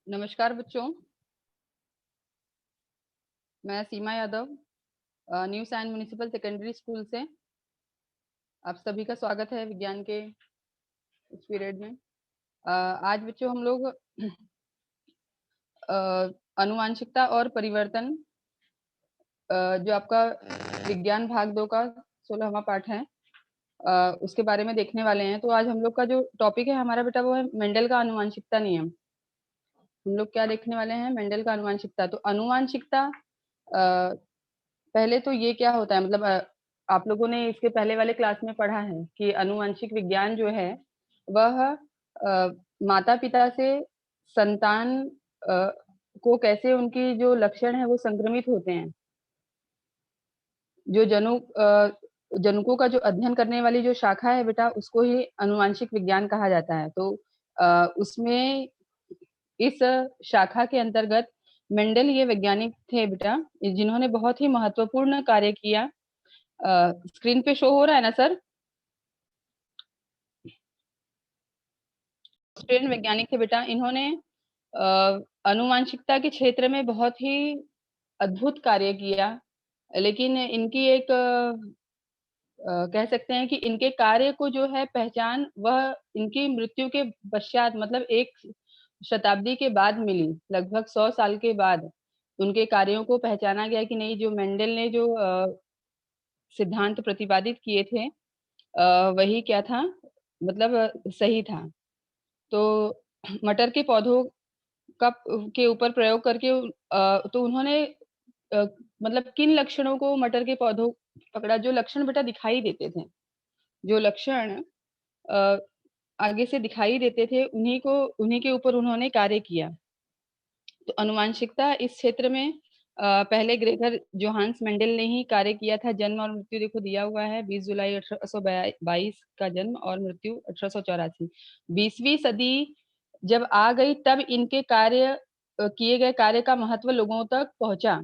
नमस्कार बच्चों, मैं Seema Yadav new Sion municipal secondary school से आप सभी का स्वागत है विज्ञान के इस पीरियड में। आज बच्चों हम लोग आनुवांशिकता और परिवर्तन जो आपका विज्ञान भाग 2 का 16वां पाठ है उसके बारे में देखने वाले हैं। तो आज हम लोग का जो टॉपिक है हमारा बेटा वो है मेंडल का आनुवांशिकता नियम। हम लोग क्या देखने वाले हैं? मेंडल का आनुवांशिकता। तो आनुवांशिकता पहले तो ये क्या होता है, मतलब आप लोगों ने इसके पहले वाले क्लास में पढ़ा है कि आनुवंशिक विज्ञान जो है वह माता पिता से संतान को कैसे उनकी जो लक्षण है वो संक्रमित होते हैं। जो जनुकों का जो अध्ययन करने वाली जो शाखा है बेटा उसको ही आनुवंशिक विज्ञान कहा जाता है। तो उसमें इस शाखा के अंतर्गत मेंडल ये वैज्ञानिक थे बेटा जिन्होंने बहुत ही महत्वपूर्ण कार्य किया। स्क्रीन पे शो हो रहा है ना सर? ऑस्ट्रियन वैज्ञानिक थे बेटा। इन्होंने आनुवांशिकता के क्षेत्र में बहुत ही अद्भुत कार्य किया, लेकिन इनकी एक कह सकते हैं कि इनके कार्य को जो है पहचान वह इनकी मृत्यु के पश्चात, मतलब 1 शताब्दी के बाद मिली। लगभग 100 साल के बाद उनके कार्यों को पहचाना गया कि नहीं, जो मेंडल ने जो सिद्धांत प्रतिपादित किए थे वही क्या था, मतलब सही था। तो मटर के पौधों का के ऊपर प्रयोग करके तो उन्होंने मतलब किन लक्षणों को मटर के पौधों पकड़ा, जो लक्षण बेटा दिखाई देते थे, जो लक्षण अ, आगे से दिखाई देते थे उन्हीं के ऊपर उन्होंने कार्य किया। तो आनुवांशिकता इस क्षेत्र में पहले ग्रेगर जोहान्स मेंडल ने ही कार्य किया था। जन्म और मृत्यु देखो दिया हुआ है, 20 जुलाई 1822 का जन्म और मृत्यु 1884। 20वीं सदी जब आ गई तब इनके किए गए कार्य का महत्व लोगों तक पहुंचा,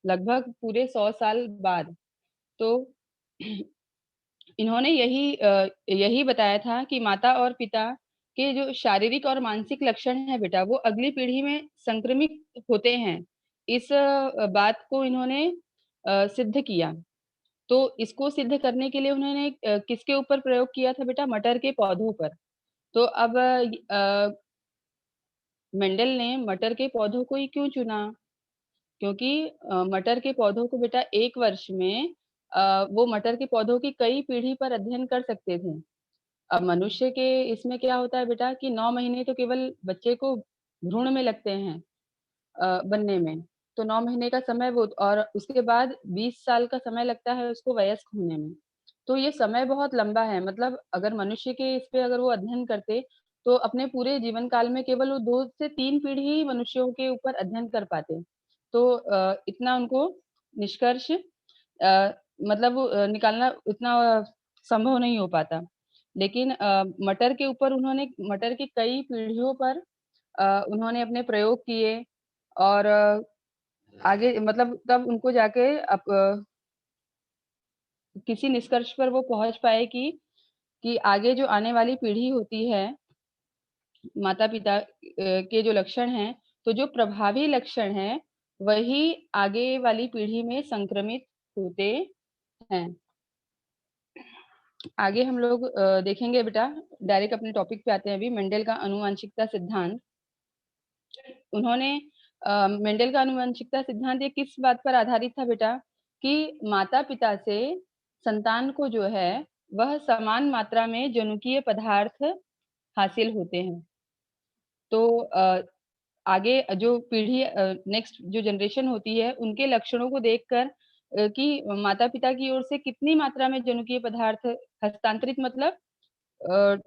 लगभग पूरे 100 साल बाद। तो इन्होंने यही बताया था कि माता और पिता के जो शारीरिक और मानसिक लक्षण है बेटा वो अगली पीढ़ी में संक्रमित होते हैं। इस बात को इन्होंने सिद्ध किया। तो इसको सिद्ध करने के लिए उन्होंने किसके ऊपर प्रयोग किया था बेटा? मटर के पौधों पर। तो अब मेंडल ने मटर के पौधों को ही क्यों चुना? क्योंकि मटर के पौधों को बेटा 1 वर्ष में वो मटर के पौधों की कई पीढ़ी पर अध्ययन कर सकते थे। अब मनुष्य के इसमें क्या होता है बेटा कि 9 महीने तो केवल बच्चे को भ्रूण में लगते हैं बनने में। तो 9 महीने का समय वो, और उसके बाद 20 साल का समय लगता है उसको वयस्क होने में। तो ये समय बहुत लंबा है। मतलब अगर मनुष्य के इस पे अगर वो अध्ययन करते, तो अपने पूरे जीवन काल में केवल वो 2 से 3 पीढ़ी ही मनुष्यों के ऊपर अध्ययन कर पाते। तो इतना उनको निष्कर्ष मतलब निकालना उतना संभव नहीं हो पाता। लेकिन मटर के ऊपर उन्होंने मटर की कई पीढ़ियों पर उन्होंने अपने प्रयोग किए और आगे मतलब तब उनको जाके किसी निष्कर्ष पर वो पहुँच पाए कि आगे जो आने वाली पीढ़ी होती है, माता-पिता के जो लक्षण हैं, तो जो प्रभावी लक्षण हैं, वही आगे वाली पीढ़ी में संक्रमित होते हैं। आगे हम लोग देखेंगे बेटा, डायरेक्ट अपने टॉपिक पे आते हैं अभी, मेंडल का आनुवंशिकता सिद्धांत। उन्होंने मेंडल का आनुवंशिकता सिद्धांत ये किस बात पर आधारित था बेटा? कि माता-पिता से संतान को जो है, वह समान मात्रा में जनुकीय पदार्थ हासिल होते हैं। तो आगे जो पीढ़ी नेक्स्ट जो जनरेशन होती है, उनके लक्षणों को देखकर कि माता-पिता की ओर से कितनी मात्रा में जनुकीय पदार्थ हस्तांतरित, मतलब अ,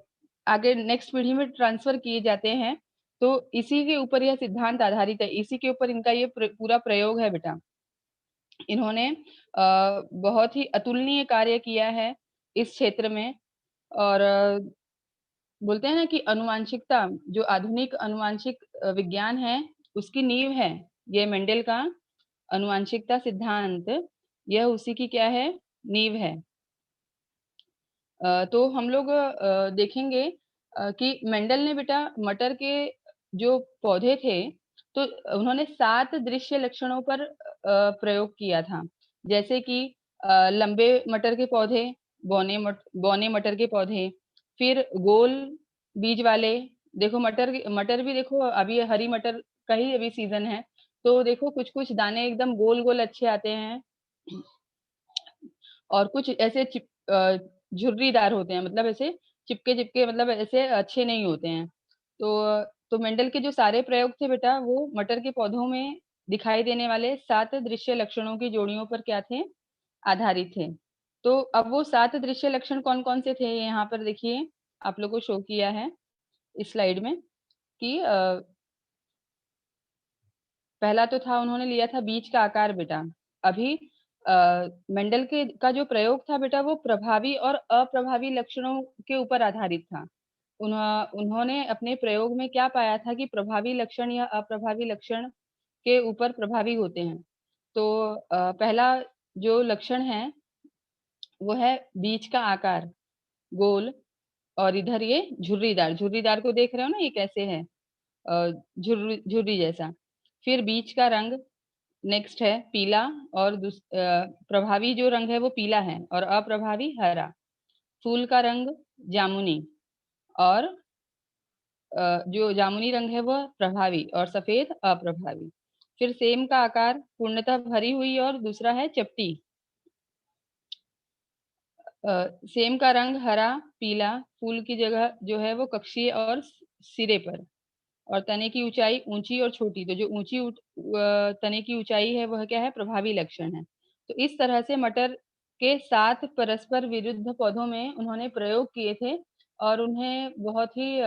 आगे नेक्स्ट पीढ़ी में ट्रांसफ़र किए जाते हैं, तो इसी के ऊपर यह सिद्धांत आधारित है, इसी के ऊपर इनका ये पूरा प्रयोग है बेटा। इन्होंने बहुत ही अतुलनीय कार्य किया है इस क्षेत्र में। और बोलते हैं ना कि आनुवांशिकता, जो आधुनिक आनुवांशिक विज्ञान है, उसकी नींव है, ये मेंडल का आनुवांशिकता सिद्धांत, यह उसी की क्या है? नींव है। तो हम लोग देखेंगे कि मेंडल ने बेटा मटर के जो पौधे थे, तो उन्होंने 7 दृश्य लक्षणों पर प्रयोग किया था। जैसे कि लंबे मटर के पौधे, बौने मटर के पौधे, फिर गोल बीज वाले, देखो मटर भी देखो अभी हरी मटर का ही अभी सीज़न है, तो देखो कुछ-कुछ दाने एकदम गोल-गोल अच्छे आते हैं और कुछ ऐसे झुर्रीदार होते हैं, मतलब ऐसे चिपके-चिपके, मतलब ऐसे अच्छे नहीं होते हैं। तो मेंडल के जो सारे प्रयोग थे बेटा, वो मटर के पौधों में दिखाई देने वाले 7 दृश्य लक्षणों की जोड़ियों पर क्या थे? आधारित थे। तो अब वो 7 दृश्य लक्षण कौन-कौन से थे? ये यहाँ पर देखिए, आप लोग को शो किया है इस स्लाइड में कि पहला तो था, उन्होंने लिया था बीज का आकार बेटा। अभी अ, मेंडल के का जो प्रयोग था बेटा, वो प्रभावी और अप्रभावी लक्षणों के ऊपर आधारित था। उन्होंने अपने प्रयोग में क्या पाया था कि प्रभावी लक्षण या अप्रभावी लक्षण के ऊपर प्रभावी होते हैं। तो पहला जो लक्षण है, वो है बीज का आकार, गोल, और इधर ये झुर्रीदार, झुर्रीदार को देख रहे हो ना, ये कैसे है? अ, झुर्री झुर्री जैसा। फिर बीज का रंग, नेक्स्ट है पीला, और प्रभावी जो रंग है वो पीला है और अप्रभावी हरा। फूल का रंग जामुनी, और जो जामुनी रंग है वह प्रभावी और सफेद अप्रभावी। फिर सेम का आकार, पूर्णतः भरी हुई, और दूसरा है चपटी। सेम का रंग हरा, पीला, फूल की जगह जो है वो कक्षीय और सिरे पर, और तने की ऊंचाई ऊंची और छोटी। तो जो तने की ऊंचाई है वह क्या है? प्रभावी लक्षण है। तो इस तरह से मटर के 7 परस्पर विरुद्ध पौधों में उन्होंने प्रयोग किए थे और उन्हें बहुत ही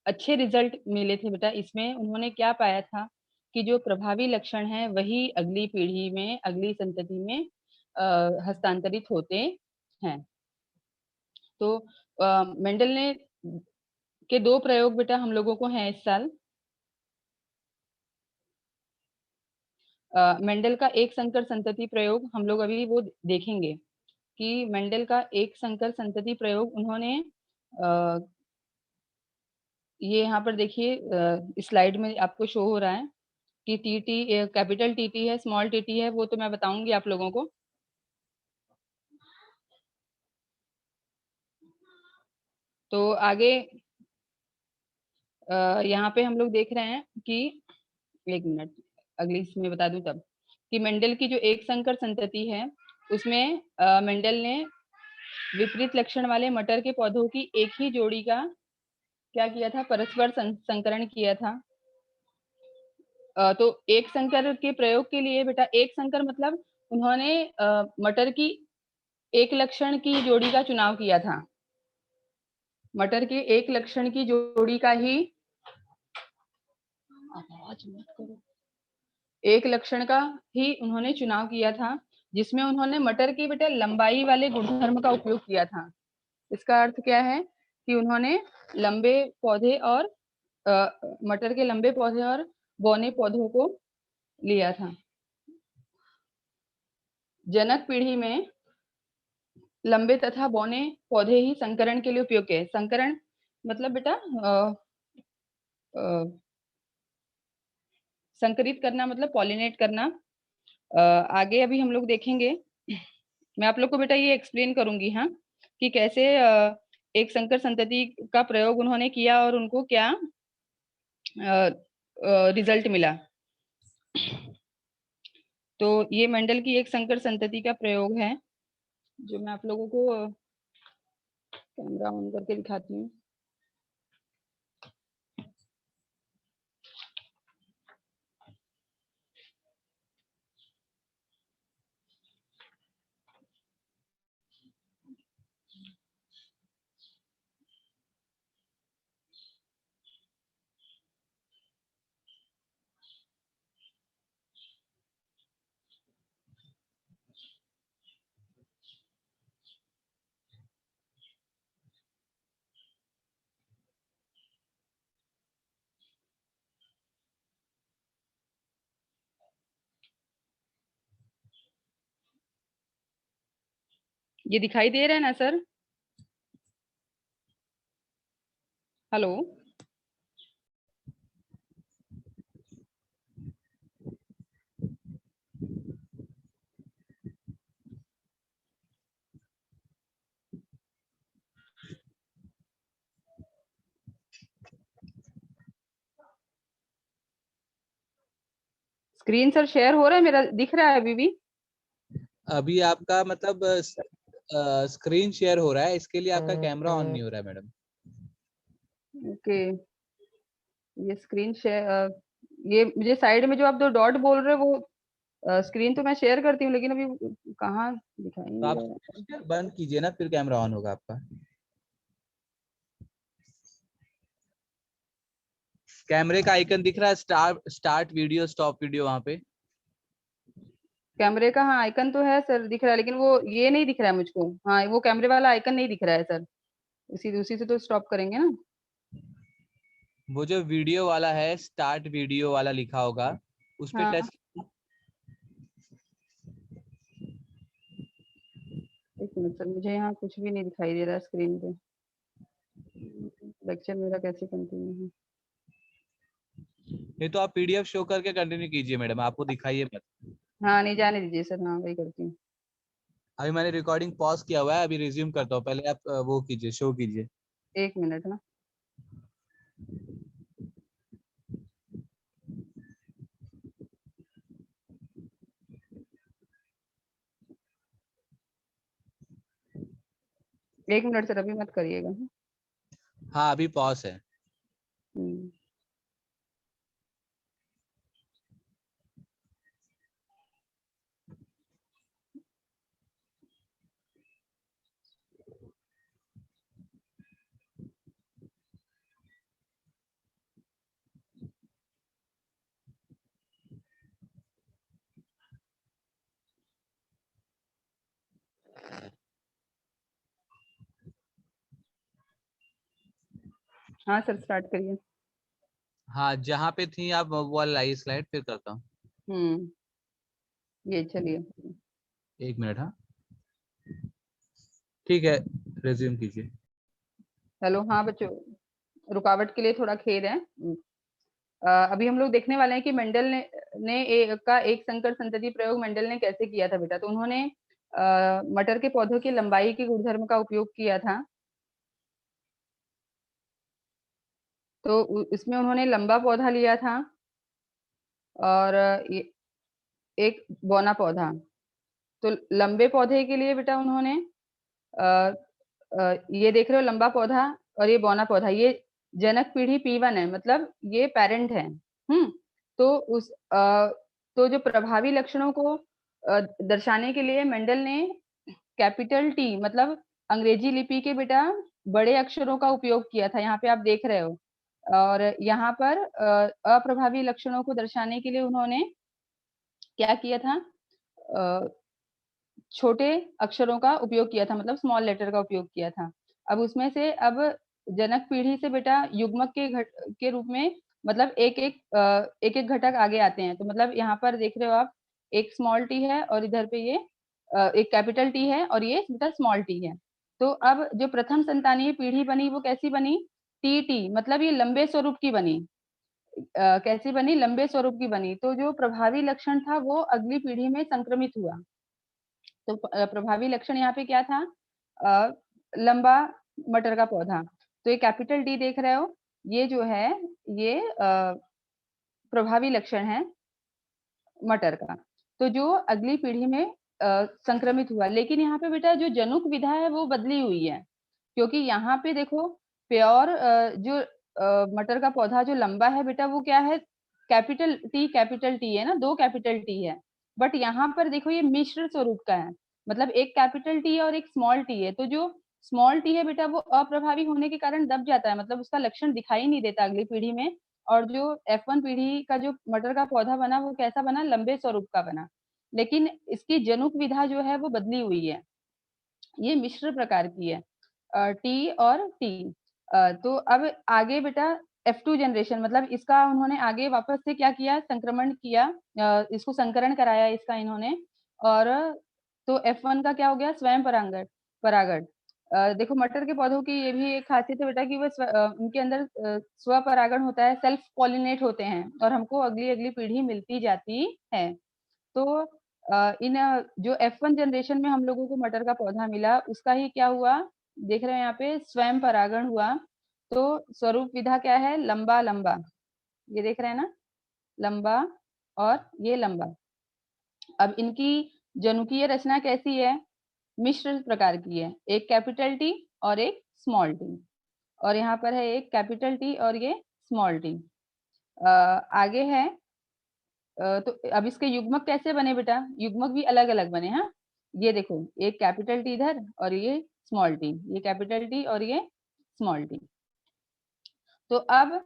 अच्छे रिजल्ट मिले थे बेटा। इसमें उन्होंने क्या पाया था कि जो प्रभावी लक्षण हैं वही अगली पीढ़ी में, अगली संतति में हस्तांतरित होते हैं। तो मेंडल ने के 2 प्रयोग बेटा हम लोगों को हैं इस साल। मेंडल का एक संकर संतति प्रयोग हम लोग अभी वो देखेंगे कि मेंडल का एक संकर संतति प्रयोग उन्होंने अ, ये यहाँ पर देखिए स्लाइड में आपको शो हो रहा है कि टीटी कैपिटल टीटी है, स्मॉल टीटी है, वो तो मैं बताऊंगी आप लोगों को। तो आगे यहाँ पे हम लोग देख रहे हैं कि, एक मिनट, अगली इसमें बता दूं तब, कि मेंडल की जो एक संकर संतति है उसमें मेंडल ने विपरीत लक्षण वाले मटर के पौधों की एक ही जोड़ी का क्या किया था? परस्पर संकरण किया था। तो एक संकर के प्रयोग के लिए बेटा, एक संकर मतलब उन्होंने मटर की एक लक्षण की जोड़ी का चुनाव किया था। मटर के एक लक्षण की जोड़ी का ही, आवाज मत करो, एक लक्षण का ही उन्होंने चुनाव किया था, जिसमें उन्होंने मटर की बेटा लंबाई वाले गुणधर्म का उपयोग किया था। इसका अर्थ क्या है कि उन्होंने लंबे पौधे और मटर के लंबे पौधे और बौने पौधों को लिया था। जनक पीढ़ी में लंबे तथा बौने पौधे ही संकरण के लिए उपयोग किए। संकरण मतलब बेटा संकरित करना, मतलब पॉलिनेट करना। आगे अभी हम लोग देखेंगे, मैं आप लोग को बेटा ये एक्सप्लेन करूंगी, हाँ, कि कैसे एक संकर संतति का प्रयोग उन्होंने किया और उनको क्या रिजल्ट मिला। तो ये मेंडल की एक संकर संतति का प्रयोग है, जो मैं आप लोगों को कैमरा ऑन करके दिखाती हूँ। ये दिखाई दे रहा है ना sir? Hello? Screen sir share हो रहा है, मेरा दिख रहा है अभी भी? अभी आपका मतलब स्क्रीन शेयर हो रहा है, इसके लिए आपका कैमरा ऑन नहीं हो रहा है मैडम। ओके, ये स्क्रीन शेयर, ये मुझे साइड में जो आप 2 डॉट बोल रहे हो वो स्क्रीन तो मैं शेयर करती हूँ, लेकिन अभी कहाँ दिखाई तो नहीं आप दे रहा screen share बंद कीजिए ना, फिर कैमरा ऑन होगा आपका। कैमरे का आइकन दिख रहा है, स्टार्ट वीडियो, स्टॉप वीडियो, वहां पे। कैमरे का, हाँ आइकन तो है सर, दिख रहा है, लेकिन वो ये नहीं दिख रहा है मुझको। हाँ, वो कैमरे वाला आइकन नहीं दिख रहा है सर। उसी से तो स्टॉप करेंगे ना। वो जो वीडियो वाला है, स्टार्ट वीडियो वाला लिखा होगा, उस पे हाँ, टच। एक मिनट सर, मुझे यहाँ कुछ भी नहीं दिखाई दे रहा स्क्रीन पे। लेक्चर मेरा कैसे कंटिन्यू है? नहीं तो आप पीडीएफ शो करके कंटिन्यू कीजिए मैडम, आपको दिखाइए मत। हाँ, नहीं जाने दीजिए सर, हाँ वही करती हूँ। अभी मैंने रिकॉर्डिंग पॉज किया हुआ है, अभी रिज्यूम करता हूँ, पहले आप वो कीजिए, शो कीजिए। 1 मिनट ना। एक मिनट सर, अभी मत करिएगा। हाँ अभी पॉज है। हम्म। हाँ सर, स्टार्ट करिए। हाँ जहाँ पे थी आप वो वाला लाइए स्लाइड, फिर करता हूँ। हम्म, ये चलिए। एक मिनट, हाँ ठीक है, रिज्यूम कीजिए। हेलो, हाँ बच्चों, रुकावट के लिए थोड़ा खेद है। अभी हम लोग देखने वाले हैं कि मेंडल का एक संकर संतति प्रयोग मेंडल ने कैसे किया था बेटा। तो उन्होंने मटर के पौधों की लंबाई के गुणधर्म का उपयोग किया था। तो इसमें उन्होंने लंबा पौधा लिया था, और एक बौना पौधा। तो लंबे पौधे के लिए बेटा उन्होंने अ, ये देख रहे हो लंबा पौधा और ये बौना पौधा, ये जनक पीढ़ी P1 है, मतलब ये पेरेंट है। तो तो जो प्रभावी लक्षणों को दर्शाने के लिए मेंडल ने कैपिटल टी, मतलब अंग्रेजी लिपि के बेटा बड़े अक्षरों का उपयोग किया था। यहाँ पे आप देख रहे हो। और यहाँ पर अप्रभावी लक्षणों को दर्शाने के लिए उन्होंने क्या किया था? अ, छोटे अक्षरों का उपयोग किया था, मतलब स्मॉल लेटर का उपयोग किया था। अब उसमें से अब जनक पीढ़ी से बेटा युग्मक के रूप में, मतलब एक-एक घटक आगे आते हैं। तो मतलब यहाँ पर देख रहे हो आप, एक स्मॉल टी है और इधर पे ये एक कैपिटल टी है और ये बेटा स्मॉल टी है। तो अब जो प्रथम संतानीय पीढ़ी बनी वो कैसी बनी? टी, मतलब ये लंबे स्वरूप की बनी। कैसी बनी? लंबे स्वरूप की बनी। तो जो प्रभावी लक्षण था वो अगली पीढ़ी में संक्रमित हुआ। तो प्रभावी लक्षण यहाँ पे क्या था? अ, लंबा मटर का पौधा। तो ये कैपिटल डी देख रहे हो, ये जो है ये प्रभावी लक्षण है मटर का। तो जो अगली पीढ़ी में संक्रमित हुआ। लेकिन यहाँ पे बेटा जो जनुक विधा है वो बदली हुई है, क्योंकि यहाँ पे देखो प्योर जो मटर का पौधा जो लंबा है बेटा वो क्या है? कैपिटल टी है ना, 2 कैपिटल टी है। बट यहाँ पर देखो ये मिश्र स्वरूप का है, मतलब एक कैपिटल टी है और एक स्मॉल टी है। तो जो स्मॉल टी है बेटा वो अप्रभावी होने के कारण दब जाता है, मतलब उसका लक्षण दिखाई नहीं देता अगली पीढ़ी में। और जो F1 पीढ़ी का जो मटर का पौधा बना वो कैसा बना? लंबे स्वरूप का बना। लेकिन इसकी जनुक विधा जो है वो बदली हुई है, ये मिश्र प्रकार की है। टी और टी। तो अब आगे बेटा F2 जनरेशन, मतलब इसका उन्होंने आगे वापस से क्या किया? संक्रमण किया, इसको संकरण कराया इसका इन्होंने। और तो F1 का क्या हो गया? स्वयं परागण परागण। देखो मटर के पौधों की ये भी एक खासियत है बेटा कि वो उनके अंदर स्वपरागण होता है, सेल्फ पॉलिनेट होते हैं और हमको अगली-अगली पीढ़ी मिलती जाती है। तो इन जो F1 जनरेशन में हम लोगों को मटर का पौधा मिला, उसका ही क्या हुआ? देख रहे हैं यहाँ पे स्वयं परागण हुआ। तो स्वरूप विधा क्या है? लंबा-लंबा। ये देख रहे हैं ना? लंबा और ये लंबा। अब इनकी जनुकीय रचना कैसी है? मिश्र प्रकार की है, एक कैपिटल टी और एक स्मॉल टी, और यहाँ पर है एक कैपिटल टी और ये स्मॉल टी। आगे है तो अब इसके युग्मक कैसे बने बेटा? युग्मक भी अलग अलग बने। हाँ, ये देखो, एक कैपिटल टी इधर और ये स्मॉल टी, ये कैपिटल टी और ये स्मॉल टी। तो अब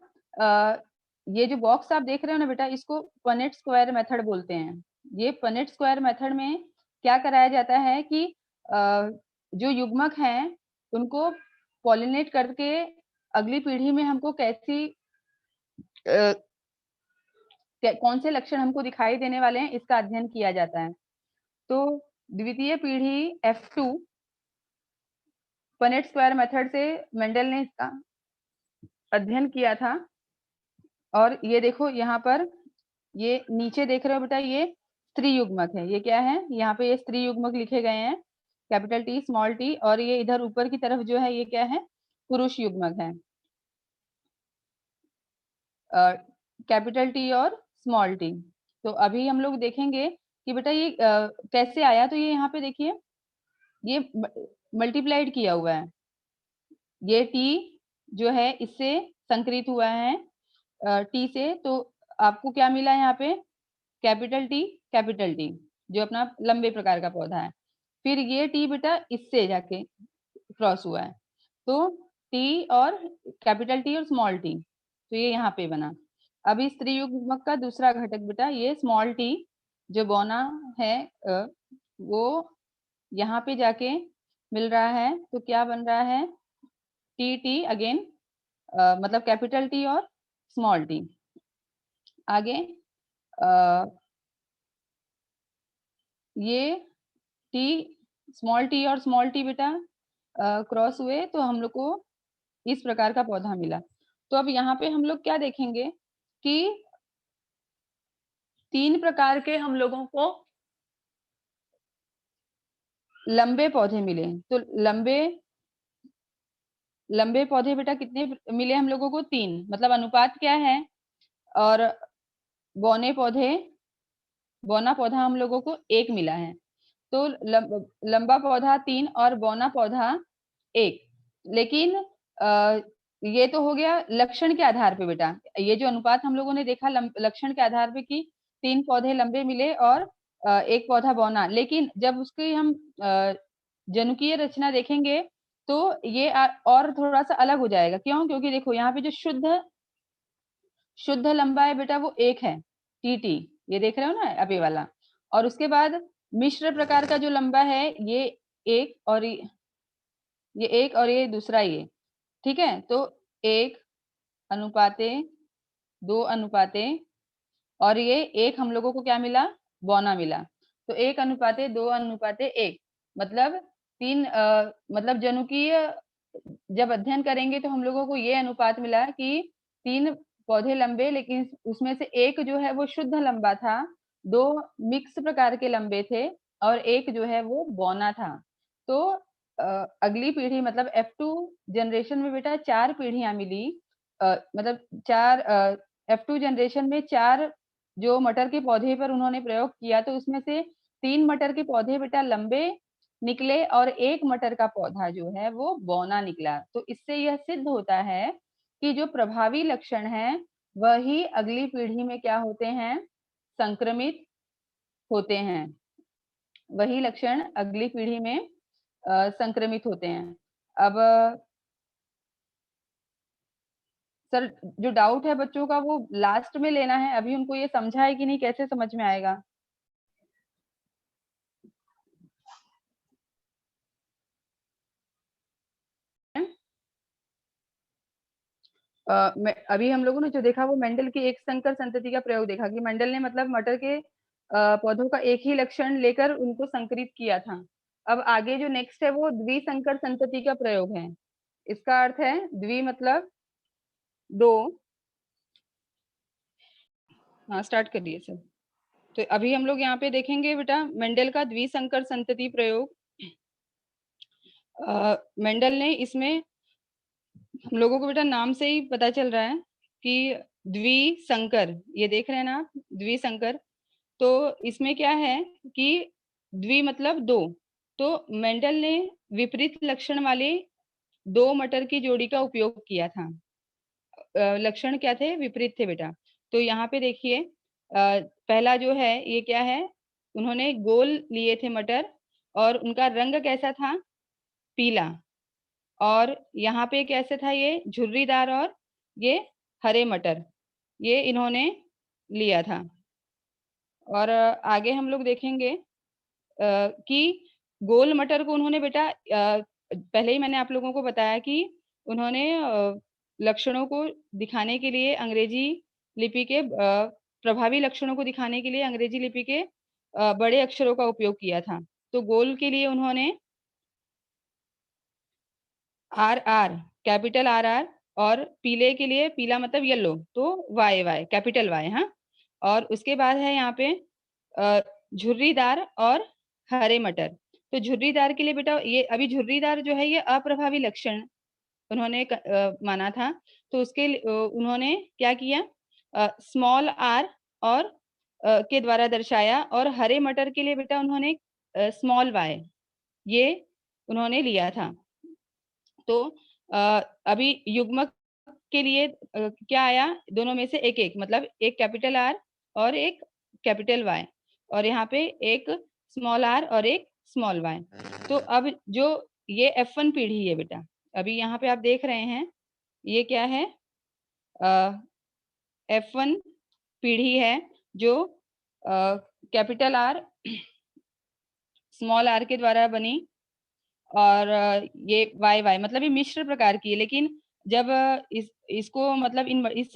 ये जो बॉक्स आप देख रहे हो ना बेटा, इसको पनेट स्क्वायर मेथड बोलते हैं। ये पनेट स्क्वायर मेथड में क्या कराया जाता है कि जो युग्मक हैं उनको पॉलिनेट करके अगली पीढ़ी में हमको कैसी कौन से लक्षण हमको दिखाई देने वाले हैं, इसका अध्ययन किया जाता है। तो द्वितीय पीढ़ी F2 पनेट स्क्वायर मेथड से मेंडल ने इसका अध्ययन किया था। और ये देखो यहाँ पर ये नीचे देख रहे हो बेटा, ये स्त्री युग्मक है। ये क्या है? यहाँ पे ये स्त्री युग्मक लिखे गए हैं, कैपिटल टी स्मॉल टी, और ये इधर ऊपर की तरफ जो है ये क्या है? पुरुष युग्मक है, कैपिटल टी और स्मॉल टी। तो अभी हम लोग देखेंगे कि बेटा ये कैसे आया। तो ये यहाँ पे देखिए, ये मल्टीप्लाइड किया हुआ है, ये टी जो है इससे संकरित हुआ है टी से, तो आपको क्या मिला यहाँ पे? कैपिटल टी जो अपना लंबे प्रकार का पौधा है। फिर ये टी बेटा इससे जाके क्रॉस हुआ है, तो टी और कैपिटल टी और स्मॉल टी, तो ये यहाँ पे बना। अभी स्त्री युग्मक का दूसरा घटक बेटा ये स्मॉल टी जो बौना है वो यहाँ पे जाके मिल रहा है, तो क्या बन रहा है? टी टी अगेन, मतलब कैपिटल टी और स्मॉल टी। आगे ये टी स्मॉल टी और स्मॉल टी बेटा क्रॉस हुए, तो हम लोग को इस प्रकार का पौधा मिला। तो अब यहाँ पे हम लोग क्या देखेंगे कि 3 प्रकार के हम लोगों को लंबे पौधे मिले। तो लंबे पौधे बेटा कितने मिले हम लोगों को? 3, मतलब अनुपात क्या है? और बौना पौधा हम लोगों को 1 मिला है। तो लंबा पौधा 3 और बौना पौधा 1। लेकिन ये तो हो गया लक्षण के आधार पे बेटा। ये जो अनुपात हम लोगों ने देखा लक्षण के आधार पे कि 3 पौधे लंबे मिले और 1 पौधा बौना। लेकिन जब उसकी हम जनुकीय रचना देखेंगे तो ये और थोड़ा सा अलग हो जाएगा। क्यों? क्योंकि देखो यहाँ पे जो शुद्ध लंबा है बेटा वो 1 है, टी, ये देख रहे हो ना अभी वाला। और उसके बाद मिश्र प्रकार का जो लंबा है ये 1 और ये दूसरा ये, ठीक है। तो 1 अनुपाते 2 अनुपाते, और ये 1 हम लोगों को क्या मिला? बौना मिला। तो 1 अनुपाते 2 अनुपाते 1, मतलब 3 मतलब जनुकीय जब अध्ययन करेंगे तो हम लोगों को ये अनुपात मिला कि 3 पौधे लंबे, लेकिन उसमें से 1 जो है वो शुद्ध लंबा था, 2 मिक्स प्रकार के लंबे थे और 1 जो है वो बौना था। तो अगली पीढ़ी मतलब F2 जनरेशन में बेटा 4 पीढ़ियां मिली, मतलब 4 F2 जनरेशन में 4 जो मटर के पौधे पर उन्होंने प्रयोग किया, तो उसमें से 3 मटर के पौधे बेटा लंबे निकले और 1 मटर का पौधा जो है वो बौना निकला। तो इससे यह सिद्ध होता है कि जो प्रभावी लक्षण हैं वही अगली पीढ़ी में क्या होते हैं? संक्रमित होते हैं। वही लक्षण अगली पीढ़ी में संक्रमित होते हैं। अब सर जो डाउट है बच्चों का वो लास्ट में लेना है, अभी उनको ये समझा है कि नहीं, कैसे समझ में आएगा? अभी हम लोगों ने जो देखा वो मेंडल की एक संकर संतति का प्रयोग देखा कि मेंडल ने मतलब मटर के पौधों का एक ही लक्षण लेकर उनको संकरित किया था। अब आगे जो नेक्स्ट है वो द्विसंकर संतति का प्रयोग है। इसका अर्थ है द्वि मतलब 2। हाँ, स्टार्ट करिए सर। तो अभी हम लोग यहाँ पे देखेंगे बेटा मेंडल का द्विसंकर संतति प्रयोग। मेंडल ने इसमें हम लोगों को बेटा नाम से ही पता चल रहा है कि द्विसंकर, ये देख रहे हैं ना आप, द्विसंकर। तो इसमें क्या है कि द्वि मतलब दो, तो मेंडल ने विपरीत लक्षण वाले दो मटर की जोड़ी का उपयोग किया था। लक्षण क्या थे? विपरीत थे बेटा। तो यहाँ पे देखिए पहला जो है ये क्या है, उन्होंने गोल लिए थे मटर और उनका रंग कैसा था? पीला। और यहाँ पे कैसे था? ये झुर्रीदार और ये हरे मटर, ये इन्होंने लिया था। और आगे हम लोग देखेंगे कि गोल मटर को उन्होंने बेटा पहले ही मैंने आप लोगों को बताया कि उन्होंने लक्षणों को दिखाने के लिए अंग्रेजी लिपि के प्रभावी लक्षणों को दिखाने के लिए अंग्रेजी लिपि के बड़े अक्षरों का उपयोग किया था। तो गोल के लिए उन्होंने R R, capital R R, और पीले के लिए, पीला मतलब येलो, तो वाई वाई, कैपिटल वाई। हाँ, और उसके बाद है यहाँ पे झुर्रीदार और हरे मटर। तो झुर्रीदार के लिए बेटा ये अभी झुर्रीदार जो है ये अप्रभावी लक्षण उन्होंने माना था। तो उसके उन्होंने क्या किया, स्मॉल आर और के द्वारा दर्शाया, और हरे मटर के लिए बेटा उन्होंने स्मॉल वाई ये उन्होंने लिया था। तो अभी युग्मक के लिए क्या आया? दोनों में से एक एक, मतलब एक कैपिटल आर और एक कैपिटल वाई, और यहाँ पे एक स्मॉल आर और एक स्मॉल वाई। तो अब जो ये F1 पीढ़ी है बेटा, अभी यहाँ पे आप देख रहे हैं ये क्या है? F1 पीढ़ी है जो कैपिटल आर स्मॉल आर के द्वारा बनी, और ये वाई वाई मतलब ये मिश्र प्रकार की है। लेकिन जब इसको मतलब इस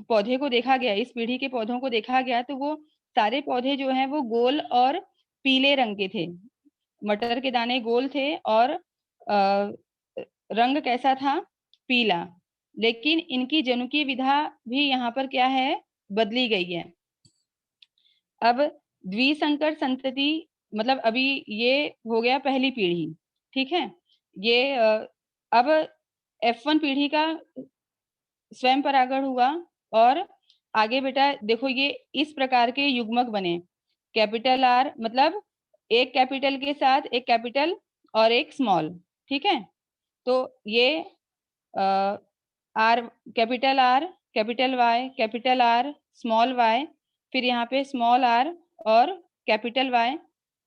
पौधे को देखा गया, इस पीढ़ी के पौधों को देखा गया, तो वो सारे पौधे जो हैं वो गोल और पीले रंग के थे। मटर के दाने गोल थे और रंग कैसा था? पीला। लेकिन इनकी जनुकीय विधा भी यहाँ पर क्या है? बदली गई है। अब द्विसंकर संतति मतलब अभी ये हो गया पहली पीढ़ी, ठीक है। ये अब F1 पीढ़ी का स्वयं परागण हुआ, और आगे बेटा देखो ये इस प्रकार के युग्मक बने। कैपिटल आर मतलब एक कैपिटल के साथ एक कैपिटल और एक स्मॉल, ठीक है। तो ये R, capital R, capital Y, capital R, small Y, फिर यहाँ पे स्मॉल आर और कैपिटल वाई,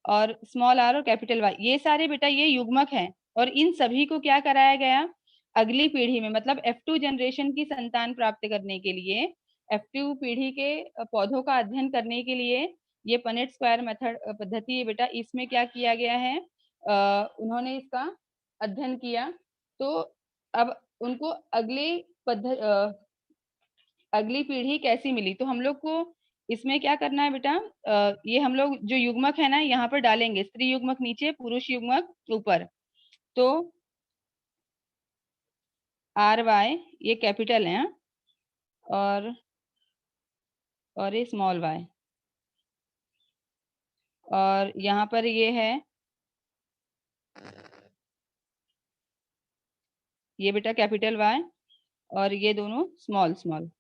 और स्मॉल आर और कैपिटल वाई, ये सारे बेटा ये युग्मक हैं। और इन सभी को क्या कराया गया? अगली पीढ़ी में मतलब F2 जनरेशन की संतान प्राप्त करने के लिए, F2 पीढ़ी के पौधों का अध्ययन करने के लिए ये पनेट स्क्वायर मेथड पद्धति है बेटा, इसमें क्या किया गया है? उन्होंने इसका अध्ययन किया। तो अब उनको अगली पीढ़ी कैसी मिली? तो हम लोग को इसमें क्या करना है बेटा? ये हम लोग जो युग्मक है ना यहाँ पर डालेंगे, स्त्री युग्मक नीचे, पुरुष युग्मक ऊपर। तो आर वाई ये कैपिटल है, और ये स्मॉल वाई, और यहाँ पर ये है ये बेटा कैपिटल वाई, और ये दोनों स्मॉल स्मॉल,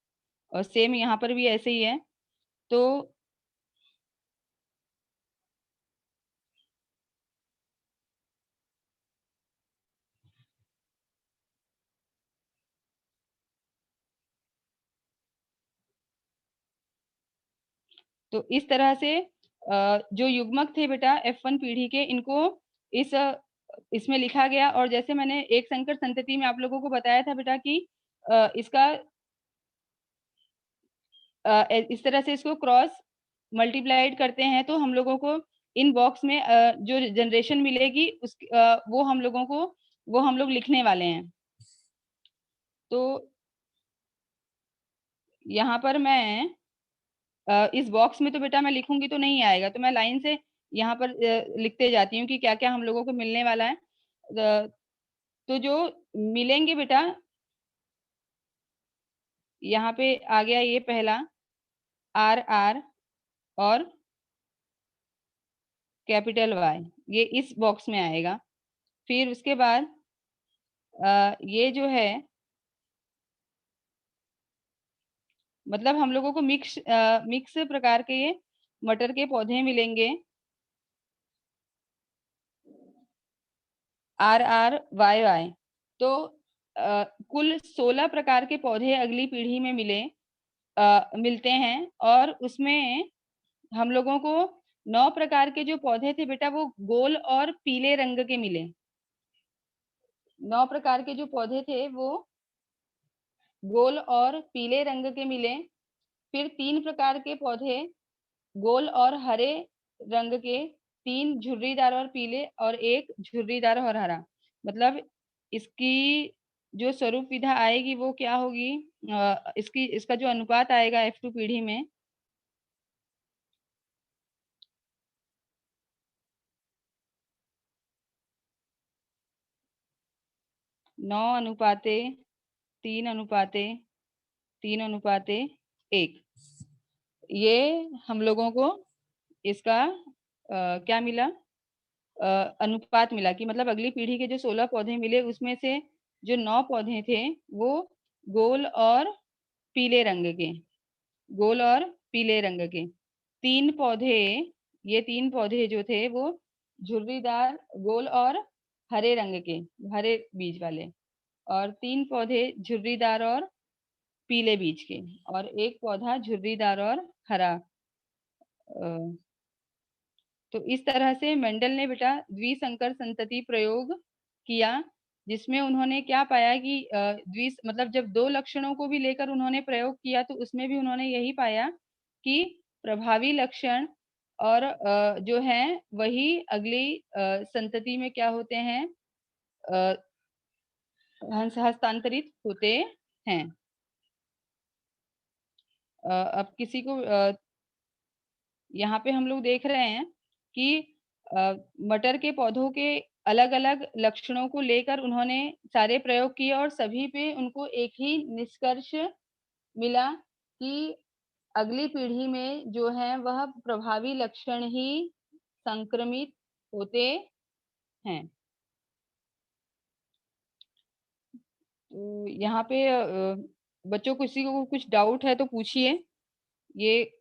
और सेम यहाँ पर भी ऐसे ही है। तो इस तरह से जो युग्मक थे बेटा F1 पीढ़ी के, इनको इसमें लिखा गया। और जैसे मैंने एक संकर संतति में आप लोगों को बताया था बेटा कि इसका इस तरह से इसको क्रॉस मल्टीप्लाइड करते हैं तो हम लोगों को इन बॉक्स में जो जनरेशन मिलेगी वो हम लोग लिखने वाले हैं। तो यहाँ पर मैं इस बॉक्स में तो बेटा मैं लिखूंगी तो नहीं आएगा, तो मैं लाइन से यहाँ पर लिखते जाती हूँ कि क्या क्या हम लोगों को मिलने वाला है। तो जो मिलेंगे बेटा, यहाँ पे आ गया ये पहला आर आर और कैपिटल वाई, ये इस बॉक्स में आएगा। फिर उसके बाद ये जो है मतलब हम लोगों को मिक्स प्रकार के ये मटर के पौधे मिलेंगे, RRYY। तो कुल 16 प्रकार के पौधे अगली पीढ़ी में मिलते हैं, और उसमें हम लोगों को 9 प्रकार के जो पौधे थे बेटा वो गोल और पीले रंग के मिले। 9 प्रकार के जो पौधे थे वो गोल और पीले रंग के मिले। फिर 3 प्रकार के पौधे गोल और हरे रंग के, 3 झुर्रीदार और पीले और 1 झुर्रीदार और हरा। मतलब इसकी जो स्वरूप विधा आएगी वो क्या होगी, इसका जो अनुपात आएगा F2 पीढ़ी में, 9:3:3:1। ये हम लोगों को इसका क्या मिला, अनुपात मिला कि मतलब अगली पीढ़ी के जो 16 पौधे मिले उसमें से जो 9 पौधे थे वो गोल और पीले रंग के, गोल और पीले रंग के। 3 पौधे, ये 3 पौधे जो थे वो झुर्रीदार, गोल और हरे रंग के, हरे बीज वाले, और 3 पौधे झुर्रीदार और पीले बीज के, और 1 पौधा झुर्रीदार और हरा। तो इस तरह से मेंडल ने बेटा द्विसंकर संतति प्रयोग किया, जिसमें उन्होंने क्या पाया कि मतलब जब 2 लक्षणों को भी लेकर उन्होंने प्रयोग किया तो उसमें भी उन्होंने यही पाया कि प्रभावी लक्षण और जो है वही अगली संतति में क्या होते हैं, हस्तांतरित होते हैं। अब किसी को यहाँ पे हम लोग देख रहे हैं कि मटर के पौधों के अलग अलग लक्षणों को लेकर उन्होंने सारे प्रयोग किए और सभी पे उनको एक ही निष्कर्ष मिला कि अगली पीढ़ी में जो है वह प्रभावी लक्षण ही संक्रमित होते हैं। तो यहाँ पे बच्चों को किसी को कुछ डाउट है तो पूछिए। ये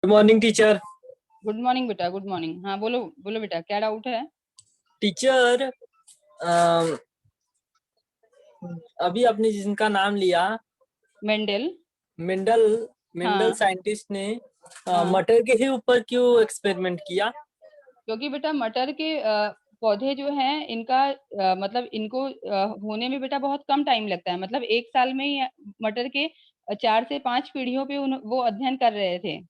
good morning teacher. Good morning बेटा, गुड मॉर्निंग। हाँ बोलो बोलो बेटा, क्या डाउट है? टीचर अभी आपने जिनका नाम लिया मेंडल, मेंडल हाँ साइंटिस्ट ने हाँ, मटर के ही ऊपर क्यों एक्सपेरिमेंट किया? क्योंकि बेटा मटर के पौधे जो हैं इनका मतलब इनको होने में बेटा बहुत कम टाइम लगता है। मतलब 1 साल में ही मटर के 4 से 5 पीढ़ियों पे वो अध्ययन कर रहे थे।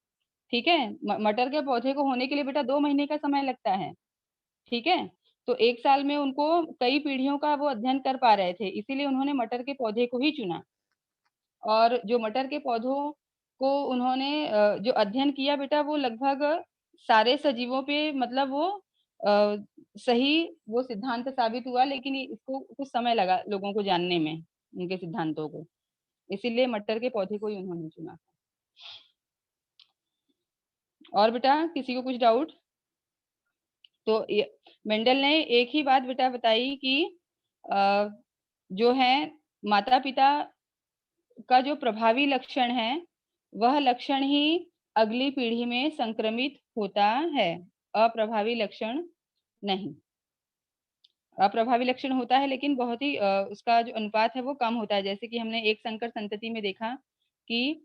ठीक है, मटर के पौधे को होने के लिए बेटा 2 महीने का समय लगता है। ठीक है, तो 1 साल में उनको कई पीढ़ियों का वो अध्ययन कर पा रहे थे, इसीलिए उन्होंने मटर के पौधे को ही चुना। और जो मटर के पौधों को उन्होंने जो अध्ययन किया बेटा वो लगभग सारे सजीवों पे, मतलब वो सही वो सिद्धांत साबित हुआ, लेकिन इसको कुछ समय लगा लोगों को जानने में उनके सिद्धांतों को, इसीलिए मटर के पौधे को ही उन्होंने चुना। और बेटा किसी को कुछ डाउट? तो मेंडल ने एक ही बात बेटा बताई कि जो है माता पिता का जो प्रभावी लक्षण है वह लक्षण ही अगली पीढ़ी में संक्रमित होता है, अप्रभावी लक्षण नहीं। अप्रभावी लक्षण होता है लेकिन बहुत ही उसका जो अनुपात है वो कम होता है। जैसे कि हमने एक संकर संतति में देखा कि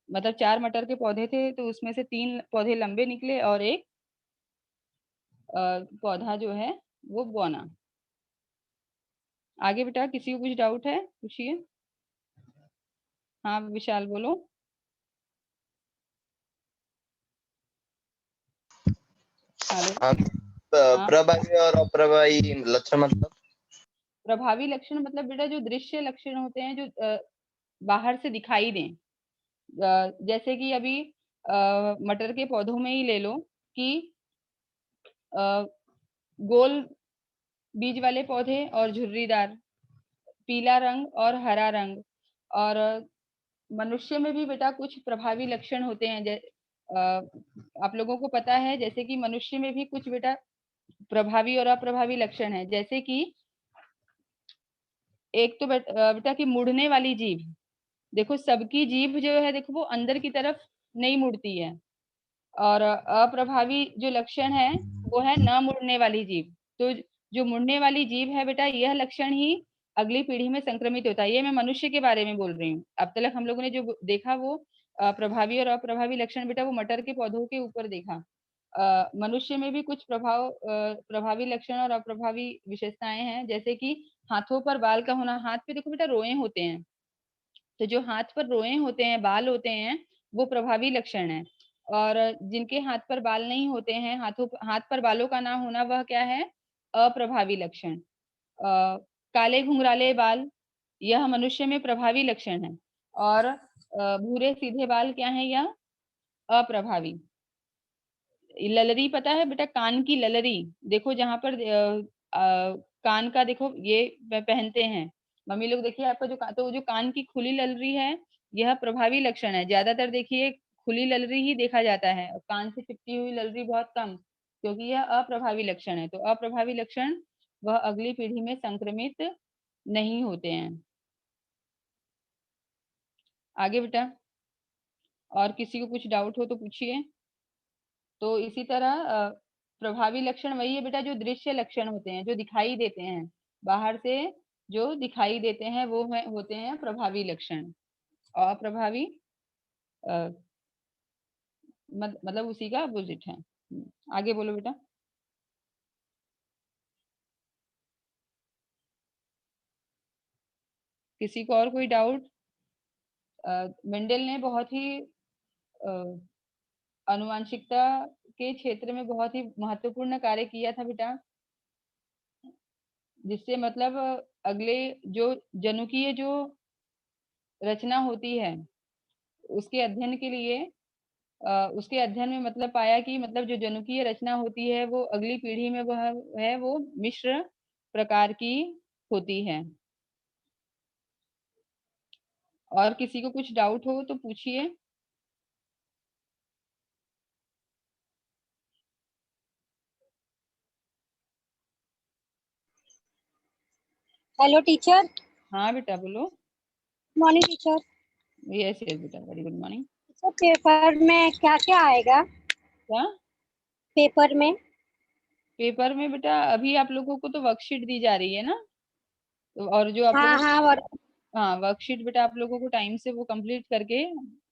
मतलब 4 मटर के पौधे थे तो उसमें से 3 पौधे लंबे निकले और एक पौधा जो है वो बौना। आगे बेटा किसी को कुछ डाउट है पूछिए। हाँ विशाल बोलो। हेलो। हाँ, प्रभावी और अप्रभावी लक्षण मतलब? प्रभावी लक्षण मतलब बेटा जो दृश्य लक्षण होते हैं जो बाहर से दिखाई दें। जैसे कि अभी मटर के पौधों में ही ले लो कि गोल बीज वाले पौधे और झुर्रीदार, पीला रंग और हरा रंग, और मनुष्य में भी बेटा कुछ प्रभावी लक्षण होते हैं। आप लोगों को पता है जैसे कि मनुष्य में भी कुछ बेटा प्रभावी और अप्रभावी लक्षण है। जैसे कि एक तो बेटा कि मुड़ने वाली जीभ। देखो सबकी जीभ जो है देखो वो अंदर की तरफ नहीं मुड़ती है। और अप्रभावी जो लक्षण है वो है न मुड़ने वाली जीभ। तो जो मुड़ने वाली जीभ है बेटा यह लक्षण ही अगली पीढ़ी में संक्रमित होता है। ये मैं मनुष्य के बारे में बोल रही हूँ। अब तक हम लोगों ने जो देखा वो प्रभावी और अप्रभावी लक्षण बेटा वो मटर के पौधों के ऊपर देखा। मनुष्य में भी कुछ प्रभावी लक्षण और अप्रभावी विशेषताएं हैं। जैसे कि हाथों पर बाल का होना। हाथ पे देखो बेटा रोए होते हैं, तो जो हाथ पर रोए होते हैं, बाल होते हैं, वो प्रभावी लक्षण है। और जिनके हाथ पर बाल नहीं होते हैं, हाथ पर बालों का ना होना, वह क्या है? अप्रभावी लक्षण। काले घुंघराले बाल, यह मनुष्य में प्रभावी लक्षण है। और भूरे सीधे बाल क्या है? यह अप्रभावी। ललरी पता है बेटा? कान की ललरी देखो, जहां पर कान का देखो ये पहनते हैं मम्मी लोग। देखिए आपका तो जो कान की खुली ललरी है यह प्रभावी लक्षण है। ज्यादातर देखिए खुली ललरी ही देखा जाता है, कान से चिपकी हुई ललरी बहुत कम, क्योंकि यह अप्रभावी लक्षण है। तो अप्रभावी लक्षण वह अगली पीढ़ी में संक्रमित नहीं होते हैं। आगे बेटा और किसी को कुछ डाउट हो तो पूछिए। तो इसी तरह प्रभावी लक्षण वही है बेटा जो दृश्य लक्षण होते हैं, जो दिखाई देते हैं बाहर से, जो दिखाई देते हैं वो होते हैं प्रभावी लक्षण। अप्रभावी मतलब उसी का अपोजिट है। आगे बोलो बेटा। किसी को और कोई डाउट? मेंडल ने बहुत ही आनुवांशिकता के क्षेत्र में बहुत ही महत्वपूर्ण कार्य किया था बेटा, जिससे मतलब अगले जो जनुकीय जो रचना होती है उसके अध्ययन के लिए उसके अध्ययन में मतलब पाया कि मतलब जो जनुकीय रचना होती है वो अगली पीढ़ी में वह है वो मिश्र प्रकार की होती है। और किसी को कुछ डाउट हो तो पूछिए। Hello teacher. हाँ बेटा बोलो। Morning teacher. यस यस बेटा, वेरी गुड मॉर्निंग। तो पेपर में क्या क्या आएगा? क्या पेपर में? पेपर में बेटा अभी आप लोगों को तो वर्कशीट दी जा रही है ना, तो और जो आप हाँ लोगों हाँ। और हाँ वर्कशीट बेटा आप लोगों को टाइम से वो कंप्लीट करके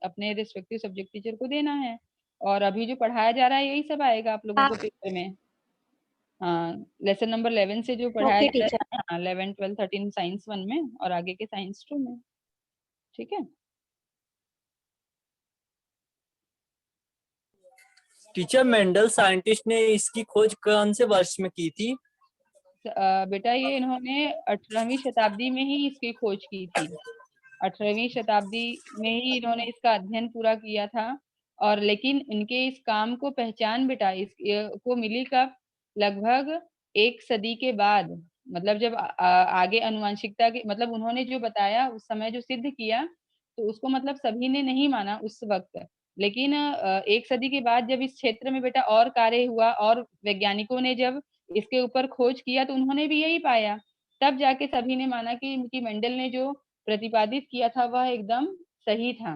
अपने रिस्पेक्टिव सब्जेक्ट टीचर को देना है। और अभी जो पढ़ाया जा रहा है यही सब आएगा आप लोगों हाँ, को पेपर में। हाँ लेसन नंबर 11 से जो पढ़ाया ओके जा टीचर। रहा है, हाँ 11 12 13 साइंस 1 में और आगे के साइंस 2 में। ठीक है टीचर मेंडल साइंटिस्ट ने इसकी खोज कौन से वर्ष में की थी? बेटा ये इन्होंने 18वीं शताब्दी में ही इसकी खोज की थी। 18वीं शताब्दी में ही इन्होंने इसका अध्ययन पूरा किया था। और लेकिन इनके इस काम को पहचान बेटा को मिली कब? लगभग एक सदी के बाद। मतलब जब आगे अनुवांशिकता के मतलब उन्होंने जो बताया उस समय जो सिद्ध किया तो उसको मतलब सभी ने नहीं माना उस वक्त। लेकिन एक सदी के बाद जब इस क्षेत्र में बेटा और कार्य हुआ और वैज्ञानिकों ने जब इसके ऊपर खोज किया तो उन्होंने भी यही पाया। तब जाके सभी ने माना कि मेंडल ने जो प्रतिपादित किया था वह एकदम सही था।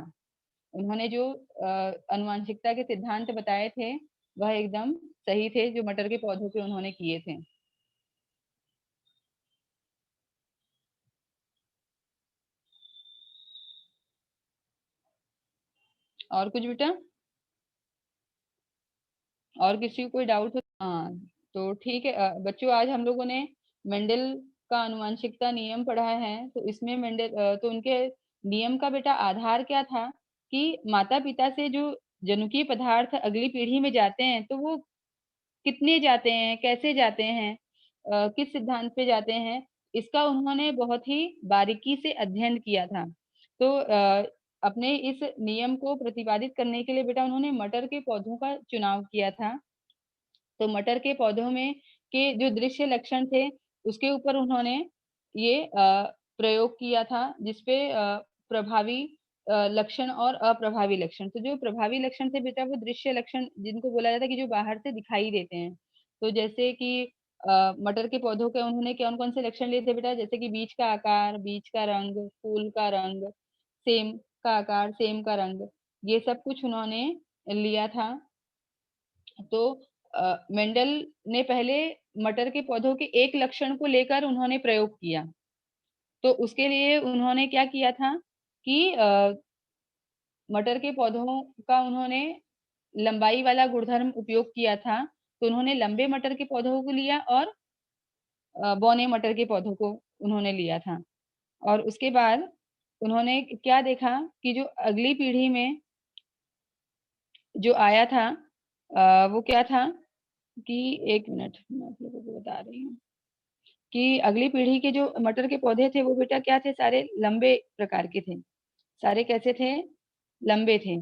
उन्होंने जो आनुवंशिकता के सिद्धांत बताए थे वह एकदम सही थे, जो मटर के पौधों पे उन्होंने किए थे। और कुछ बेटा? और किसी को कोई डाउट हो? हाँ तो ठीक है बच्चों, आज हम लोगों ने मेंडल का आनुवंशिकता नियम पढ़ा है। तो इसमें मेंडल तो उनके नियम का बेटा आधार क्या था कि माता पिता से जो जनुकीय पदार्थ अगली पीढ़ी में जाते हैं तो वो कितने जाते हैं, कैसे जाते हैं, किस सिद्धांत पे जाते हैं, इसका उन्होंने बहुत ही बारीकी से अध्ययन किया था। तो अपने इस नियम को प्रतिपादित करने के लिए बेटा उन्होंने मटर के पौधों का चुनाव किया था। तो मटर के पौधों में के जो दृश्य लक्षण थे उसके ऊपर उन्होंने ये प्रयोग किया था, जिसपे प्रभावी लक्षण और अप्रभावी लक्षण। तो जो प्रभावी लक्षण थे बेटा वो दृश्य लक्षण जिनको बोला जाता है कि जो बाहर से दिखाई देते हैं। तो जैसे कि मटर के पौधों के उन्होंने कौन-कौन से लक्षण लिए थे बेटा? जैसे कि बीज का आकार, बीज का रंग, फूल का रंग, सेम का आकार, सेम का रंग, ये सब कुछ उन्होंने लिया था। तो मेंडल ने पहले मटर के पौधों के एक लक्षण को लेकर उन्होंने प्रयोग किया। तो उसके लिए उन्होंने क्या किया था कि मटर के पौधों का उन्होंने लंबाई वाला गुणधर्म उपयोग किया था। तो उन्होंने लंबे मटर के पौधों को लिया और बौने मटर के पौधों को उन्होंने लिया था। और उसके बाद उन्होंने क्या देखा कि जो अगली पीढ़ी में जो आया था वो क्या था कि 1 मिनट मैं आप लोगों को बता रही हूँ कि अगली पीढ़ी के जो मटर के पौधे थे वो बेटा क्या थे? सारे लंबे प्रकार के थे। सारे कैसे थे? लंबे थे।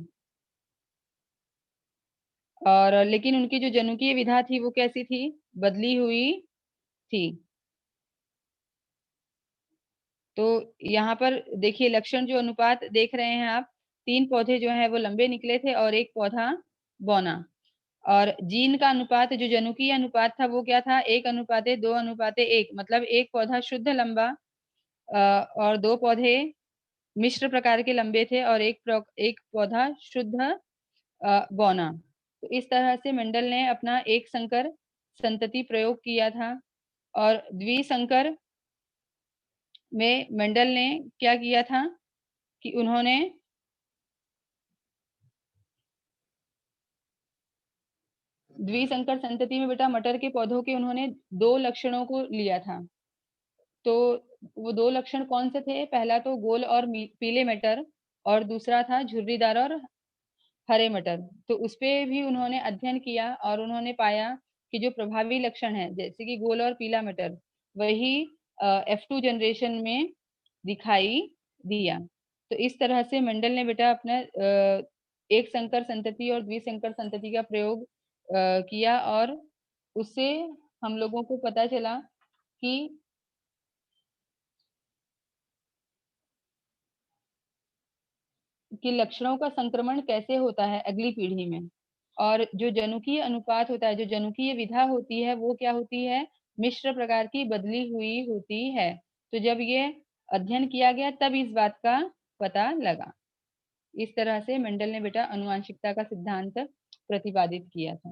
और लेकिन उनकी जो जनुकीय विधा थी वो कैसी थी? बदली हुई थी। तो यहाँ पर देखिए लक्षण जो अनुपात देख रहे हैं आप, 3 पौधे जो हैं वो लंबे निकले थे और 1 पौधा बौना। और जीन का अनुपात जो जनुकीय अनुपात था वो क्या था? 1:2:1 मतलब 1 पौधा शुद्ध लंबा और 2 पौधे मिश्र प्रकार के लंबे थे और 1 पौधा शुद्ध बौना। तो इस तरह से मेंडल ने अपना एक संकर संतति प्रयोग किया था और द्विसंकर में मेंडल ने क्या किया था कि उन्होंने द्विसंकर संतति में बेटा मटर के पौधों के उन्होंने 2 लक्षणों को लिया था। तो वो 2 लक्षण कौन से थे? पहला तो गोल और पीले मटर और दूसरा था झुर्रीदार और हरे मटर। तो उसपे भी उन्होंने अध्ययन किया और उन्होंने पाया कि जो प्रभावी लक्षण है जैसे कि गोल और पीला मटर वही F2 जनरेशन में दिखाई दिया। तो इस तरह से मेंडल ने बेटा अपना एक संकर संतति और द्विसंकर संतति का प्रयोग किया और उससे हम लोगों को पता चला कि लक्षणों का संक्रमण कैसे होता है अगली पीढ़ी में। और जो जनुकीय अनुपात होता है, जो जनुकीय विधा होती है वो क्या होती है? मिश्र प्रकार की बदली हुई होती है। तो जब ये अध्ययन किया गया तब इस बात का पता लगा। इस तरह से मेंडल ने बेटा आनुवंशिकता का सिद्धांत प्रतिपादित किया था।